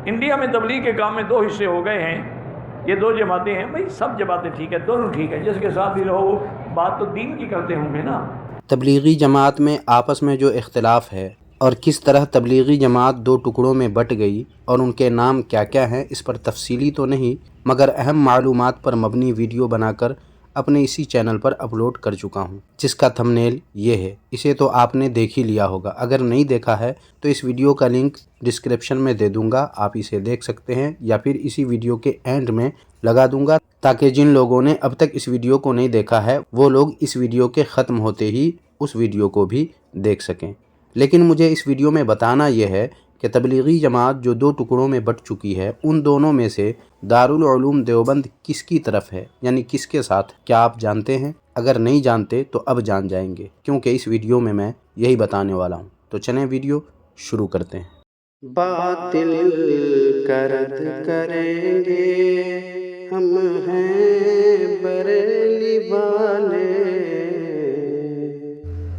India میں تبلیغ کے کام میں دو حصے ہو گئے ہیں، یہ دو جماعتیں ہیں۔ بھائی سب جماعتیں ٹھیک ہے، دونوں ٹھیک ہے، جس کے ساتھ بھی رہو بات تو دین کی کرتے ہوں گے نا۔ تبلیغی جماعت میں آپس میں جو اختلاف ہے اور کس طرح تبلیغی جماعت دو ٹکڑوں میں بٹ گئی اور ان کے نام کیا کیا ہیں، اس پر تفصیلی تو نہیں مگر اہم معلومات پر مبنی ویڈیو بنا کر اپنے اسی چینل پر اپلوڈ کر چکا ہوں، جس کا تھمبنیل یہ ہے۔ اسے تو آپ نے دیکھ ہی لیا ہوگا، اگر نہیں دیکھا ہے تو اس ویڈیو کا لنک ڈسکرپشن میں دے دوں گا، آپ اسے دیکھ سکتے ہیں، یا پھر اسی ویڈیو کے اینڈ میں لگا دوں گا تاکہ جن لوگوں نے اب تک اس ویڈیو کو نہیں دیکھا ہے وہ لوگ اس ویڈیو کے ختم ہوتے ہی اس ویڈیو کو بھی دیکھ سکیں۔ لیکن مجھے اس ویڈیو میں بتانا یہ ہے کہ تبلیغی جماعت جو دو ٹکڑوں میں بٹ چکی ہے، ان دونوں میں سے دارالعلوم دیوبند کس کی طرف ہے، یعنی کس کے ساتھ؟ کیا آپ جانتے ہیں؟ اگر نہیں جانتے تو اب جان جائیں گے، کیونکہ اس ویڈیو میں یہی بتانے والا ہوں۔ تو چلیں ویڈیو شروع کرتے ہیں۔ باطل کا رد کریں گے ہم ہیں بریلی والے۔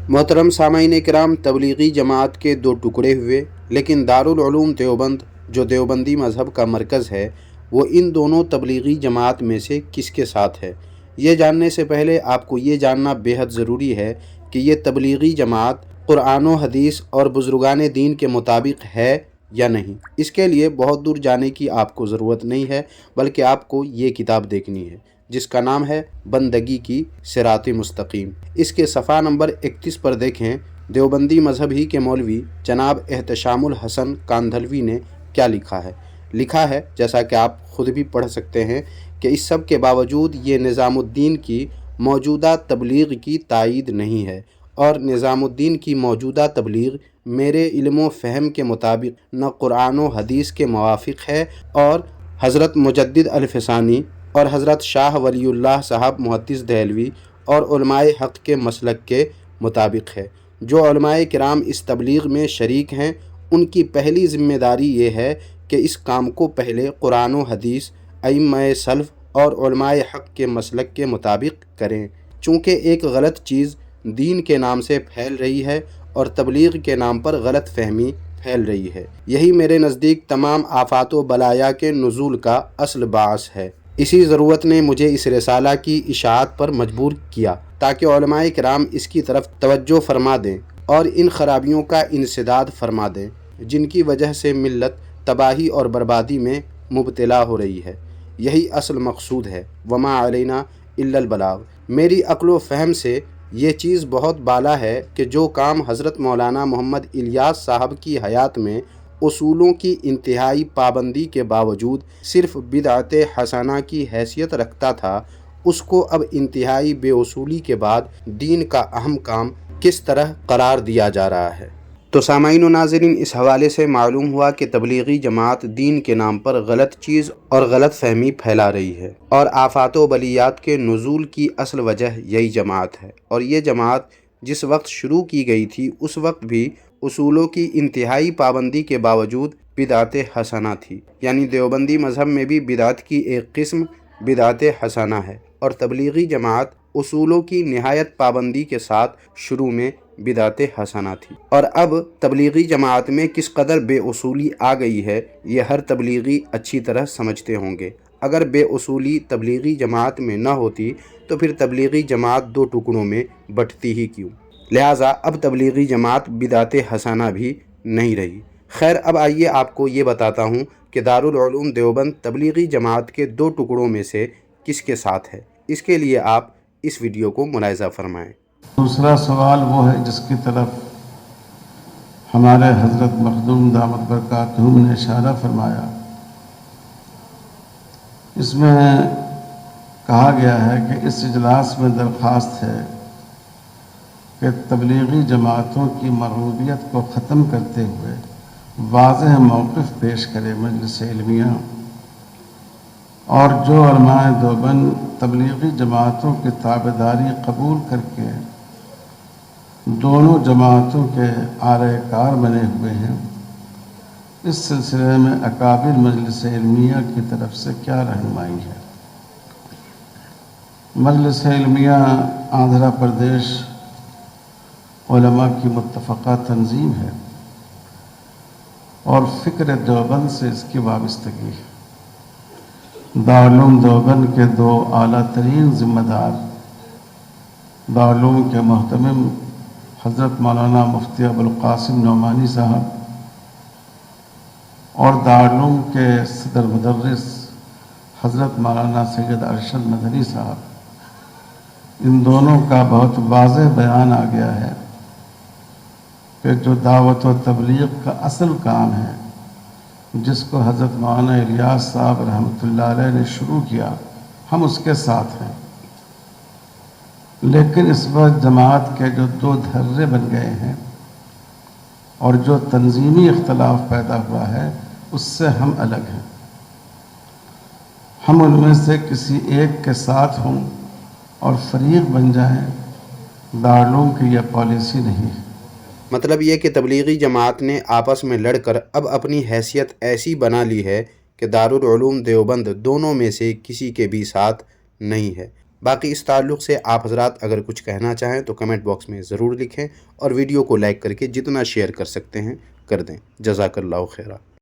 محترم سامعین کرام، تبلیغی جماعت کے دو ٹکڑے ہوئے، لیکن دارالعلوم دیوبند جو دیوبندی مذہب کا مرکز ہے وہ ان دونوں تبلیغی جماعت میں سے کس کے ساتھ ہے؟ یہ جاننے سے پہلے آپ کو یہ جاننا بے حد ضروری ہے کہ یہ تبلیغی جماعت قرآن و حدیث اور بزرگان دین کے مطابق ہے یا نہیں۔ اس کے لیے بہت دور جانے کی آپ کو ضرورت نہیں ہے، بلکہ آپ کو یہ کتاب دیکھنی ہے جس کا نام ہے بندگی کی صراط مستقیم۔ اس کے صفحہ نمبر 31 پر دیکھیں، دیوبندی مذہب ہی کے مولوی جناب احتشام الحسن کاندھلوی نے کیا لکھا ہے۔ لکھا ہے، جیسا کہ آپ خود بھی پڑھ سکتے ہیں، کہ اس سب کے باوجود یہ نظام الدین کی موجودہ تبلیغ کی تائید نہیں ہے، اور نظام الدین کی موجودہ تبلیغ میرے علم و فہم کے مطابق نہ قرآن و حدیث کے موافق ہے اور حضرت مجدد الفسانی اور حضرت شاہ ولی اللہ صاحب محدث دہلوی اور علماء حق کے مسلک کے مطابق ہے۔ جو علماء کرام اس تبلیغ میں شریک ہیں، ان کی پہلی ذمہ داری یہ ہے کہ اس کام کو پہلے قرآن و حدیث، ائمہ سلف اور علماء حق کے مسلک کے مطابق کریں۔ چونکہ ایک غلط چیز دین کے نام سے پھیل رہی ہے اور تبلیغ کے نام پر غلط فہمی پھیل رہی ہے، یہی میرے نزدیک تمام آفات و بلایا کے نزول کا اصل باعث ہے۔ اسی ضرورت نے مجھے اس رسالہ کی اشاعت پر مجبور کیا تاکہ علماء کرام اس کی طرف توجہ فرما دیں اور ان خرابیوں کا انسداد فرما دیں جن کی وجہ سے ملت تباہی اور بربادی میں مبتلا ہو رہی ہے۔ یہی اصل مقصود ہے، وما علینا الا البلاغ۔ میری عقل و فہم سے یہ چیز بہت بالا ہے کہ جو کام حضرت مولانا محمد الیاس صاحب کی حیات میں اصولوں کی انتہائی پابندی کے باوجود صرف بدعت حسنہ کی حیثیت رکھتا تھا، اس کو اب انتہائی بے اصولی کے بعد دین کا اہم کام کس طرح قرار دیا جا رہا ہے۔ تو سامعین و ناظرین، اس حوالے سے معلوم ہوا کہ تبلیغی جماعت دین کے نام پر غلط چیز اور غلط فہمی پھیلا رہی ہے، اور آفات و بلیات کے نزول کی اصل وجہ یہی جماعت ہے۔ اور یہ جماعت جس وقت شروع کی گئی تھی اس وقت بھی اصولوں کی انتہائی پابندی کے باوجود بدعت حسنہ تھی، یعنی دیوبندی مذہب میں بھی بدعت کی ایک قسم بدعت حسنہ ہے، اور تبلیغی جماعت اصولوں کی نہایت پابندی کے ساتھ شروع میں بدعت حسنہ تھی۔ اور اب تبلیغی جماعت میں کس قدر بے اصولی آ گئی ہے یہ ہر تبلیغی اچھی طرح سمجھتے ہوں گے۔ اگر بے اصولی تبلیغی جماعت میں نہ ہوتی تو پھر تبلیغی جماعت دو ٹکڑوں میں بٹتی ہی کیوں؟ لہٰذا اب تبلیغی جماعت بدعت حسنہ بھی نہیں رہی۔ خیر، اب آئیے آپ کو یہ بتاتا ہوں کہ دارالعلوم دیوبند تبلیغی جماعت کے دو ٹکڑوں میں سے کس کے ساتھ ہے۔ اس کے لیے آپ اس ویڈیو کو ملاحظہ فرمائیں۔ دوسرا سوال وہ ہے جس کی طرف ہمارے حضرت مخدوم دامت برکاتہم نے اشارہ فرمایا۔ اس میں کہا گیا ہے کہ اس اجلاس میں درخواست ہے کہ تبلیغی جماعتوں کی مرغوبیت کو ختم کرتے ہوئے واضح موقف پیش کرے مجلس علمیہ، اور جو علماء دیوبند تبلیغی جماعتوں کی تابعداری قبول کر کے دونوں جماعتوں کے آرۂ کار بنے ہوئے ہیں، اس سلسلے میں اکابر مجلس علمیہ کی طرف سے کیا رہنمائی ہے۔ مجلس علمیہ آندھرا پردیش علماء کی متفقہ تنظیم ہے، اور فکر دیوبند سے اس کی وابستگی ہے۔ دارالعلوم دیوبند کے 2 اعلیٰ ترین ذمہ دار دارالعلوم کے محتمم حضرت مولانا مفتی ابوالقاسم نعمانی صاحب اور دارالعلوم کے صدر مدرس حضرت مولانا سید ارشد مدنی صاحب، ان دونوں کا بہت واضح بیان آ گیا ہے کہ جو دعوت و تبلیغ کا اصل کام ہے، جس کو حضرت مولانا الیاس صاحب رحمۃ اللہ علیہ نے شروع کیا، ہم اس کے ساتھ ہیں۔ لیکن اس وقت جماعت کے جو 2 دھرے بن گئے ہیں اور جو تنظیمی اختلاف پیدا ہوا ہے، اس سے ہم الگ ہیں۔ ہم ان میں سے کسی ایک کے ساتھ ہوں اور فریق بن جائیں، دارالعلوم کی یہ پالیسی نہیں ہے۔ مطلب یہ کہ تبلیغی جماعت نے آپس میں لڑ کر اب اپنی حیثیت ایسی بنا لی ہے کہ دارالعلوم دیوبند دونوں میں سے کسی کے بھی ساتھ نہیں ہے۔ باقی اس تعلق سے آپ حضرات اگر کچھ کہنا چاہیں تو کمنٹ باکس میں ضرور لکھیں، اور ویڈیو کو لائک کر کے جتنا شیئر کر سکتے ہیں کر دیں۔ جزاک اللہ خیرہ۔